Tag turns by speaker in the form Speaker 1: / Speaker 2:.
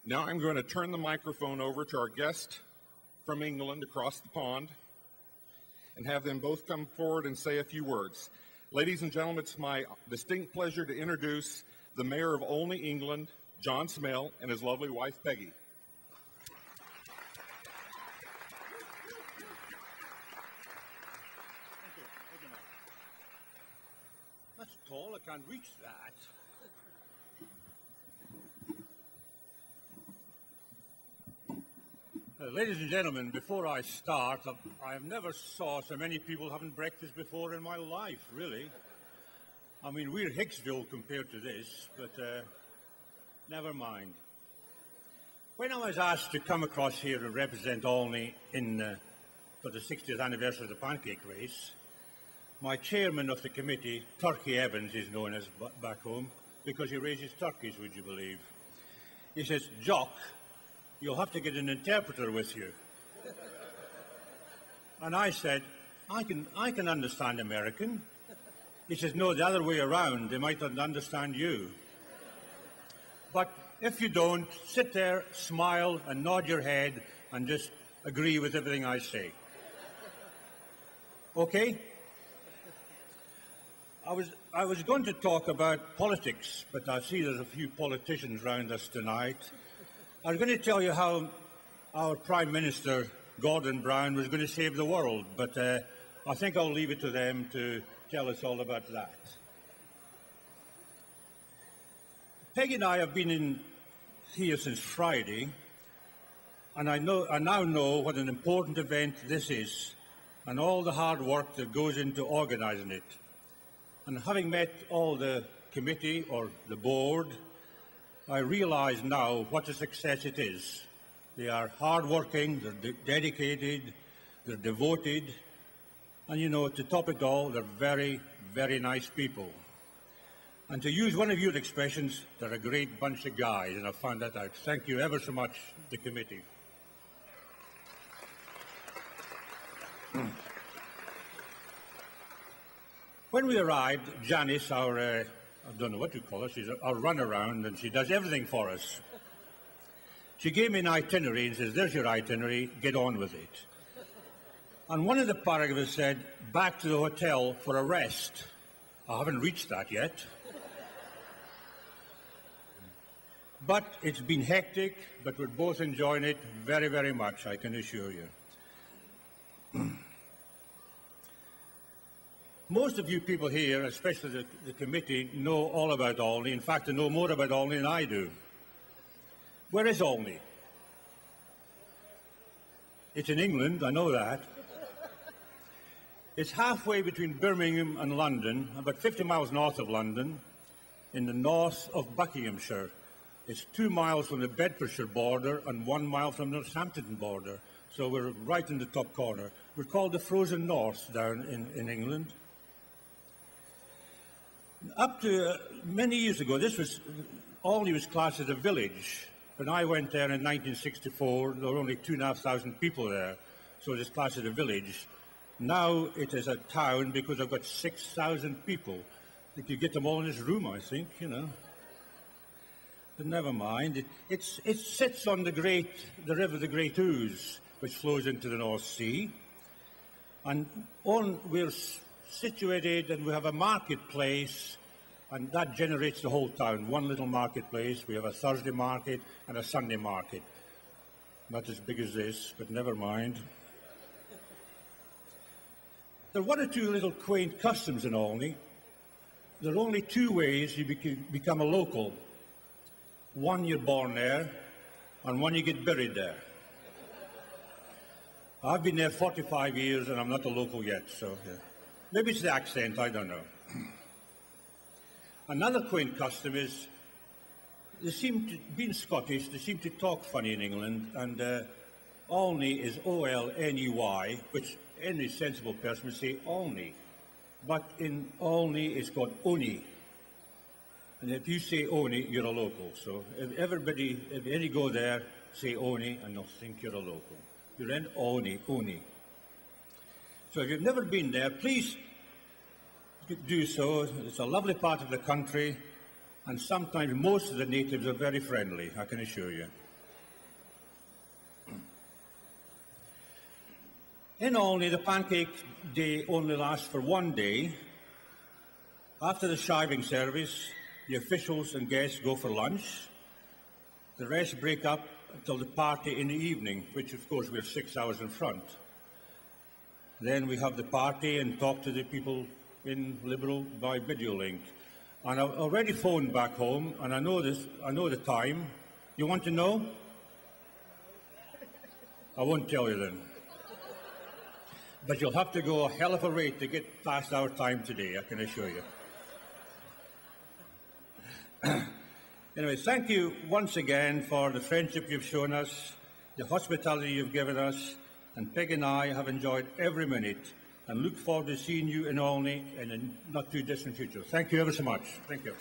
Speaker 1: Now I'm going to turn the microphone over to our guest from England across the pond and have them both come forward and say a few words. Ladies and gentlemen, it's my distinct pleasure to introduce the Mayor of Olney, England, John Smale, and his lovely wife, Peggy.
Speaker 2: That's tall, I can't reach that. Ladies and gentlemen, before I start, I've never saw so many people having breakfast before in my life, really. I mean, we're Hicksville compared to this, but never mind. When I was asked to come across here to represent Olney for the 60th anniversary of the Pancake race, my chairman of the committee, Turkey Evans, is known as back home, because he raises turkeys, would you believe? He says, "Jock, you'll have to get an interpreter with you." And I said, I can understand American. He says, "No, the other way around, they might not understand you. But if you don't, sit there, smile, and nod your head, and just agree with everything I say." Okay? I was going to talk about politics, but I see there's a few politicians around us tonight. I was going to tell you how our Prime Minister, Gordon Brown, was going to save the world, but I think I'll leave it to them to tell us all about that. Peggy and I have been in here since Friday, and I now know what an important event this is, and all the hard work that goes into organising it. And having met all the committee or the board, I realise now what a success it is. They are hard-working, they're dedicated, they're devoted, and you know, to top it all, they're very, very nice people. And to use one of your expressions, they're a great bunch of guys, and I found that out. Thank you ever so much, the committee. When we arrived, Janice, our, I don't know what you call her, she's our runaround, and she does everything for us. She gave me an itinerary and says, "There's your itinerary, get on with it." And one of the paragraphs said, "Back to the hotel for a rest." I haven't reached that yet. But it's been hectic, but we're both enjoying it very, very much, I can assure you. Most of you people here, especially the committee, know all about Olney. In fact, they know more about Olney than I do. Where is Olney? It's in England, I know that. It's halfway between Birmingham and London, about 50 miles north of London, in the north of Buckinghamshire. It's 2 miles from the Bedfordshire border and 1 mile from the Northampton border. So we're right in the top corner. We're called the Frozen North down in England. Up to many years ago, Olney was classed as a village. When I went there in 1964, there were only 2,500 people there, so it was classed as a village. Now it is a town because I've got 6,000 people. You could get them all in this room, I think, you know. But never mind. It sits on the river, the Great Ouse, which flows into the North Sea. And we're situated, and we have a marketplace, and that generates the whole town. One little marketplace. We have a Thursday market and a Sunday market. Not as big as this, but never mind. There are one or two little quaint customs in Olney. There are only two ways you become a local. One, you're born there, and one, you get buried there. I've been there 45 years, and I'm not a local yet, so yeah. Maybe it's the accent, I don't know. Another quaint custom is, being Scottish, they seem to talk funny in England, and Olney is O-L-N-E-Y, which any sensible person would say Olney. But in Olney, it's called Oney. And if you say Oney, you're a local. So if any go there, say Oney, and they'll think you're a local. You're in Olney, Oney. So if you've never been there, please do so. It's a lovely part of the country, and sometimes most of the natives are very friendly, I can assure you. In Olney, the Pancake Day only lasts for one day. After the shiving service, the officials and guests go for lunch. The rest break up until the party in the evening, which of course we're 6 hours in front. Then we have the party and talk to the people in Liberal by video link. And I've already phoned back home, and I know the time. You want to know? I won't tell you then. But you'll have to go a hell of a rate to get past our time today, I can assure you. Anyway, thank you once again for the friendship you've shown us, the hospitality you've given us, and Peg and I have enjoyed every minute and look forward to seeing you in Olney in a not too distant future. Thank you ever so much. Thank you.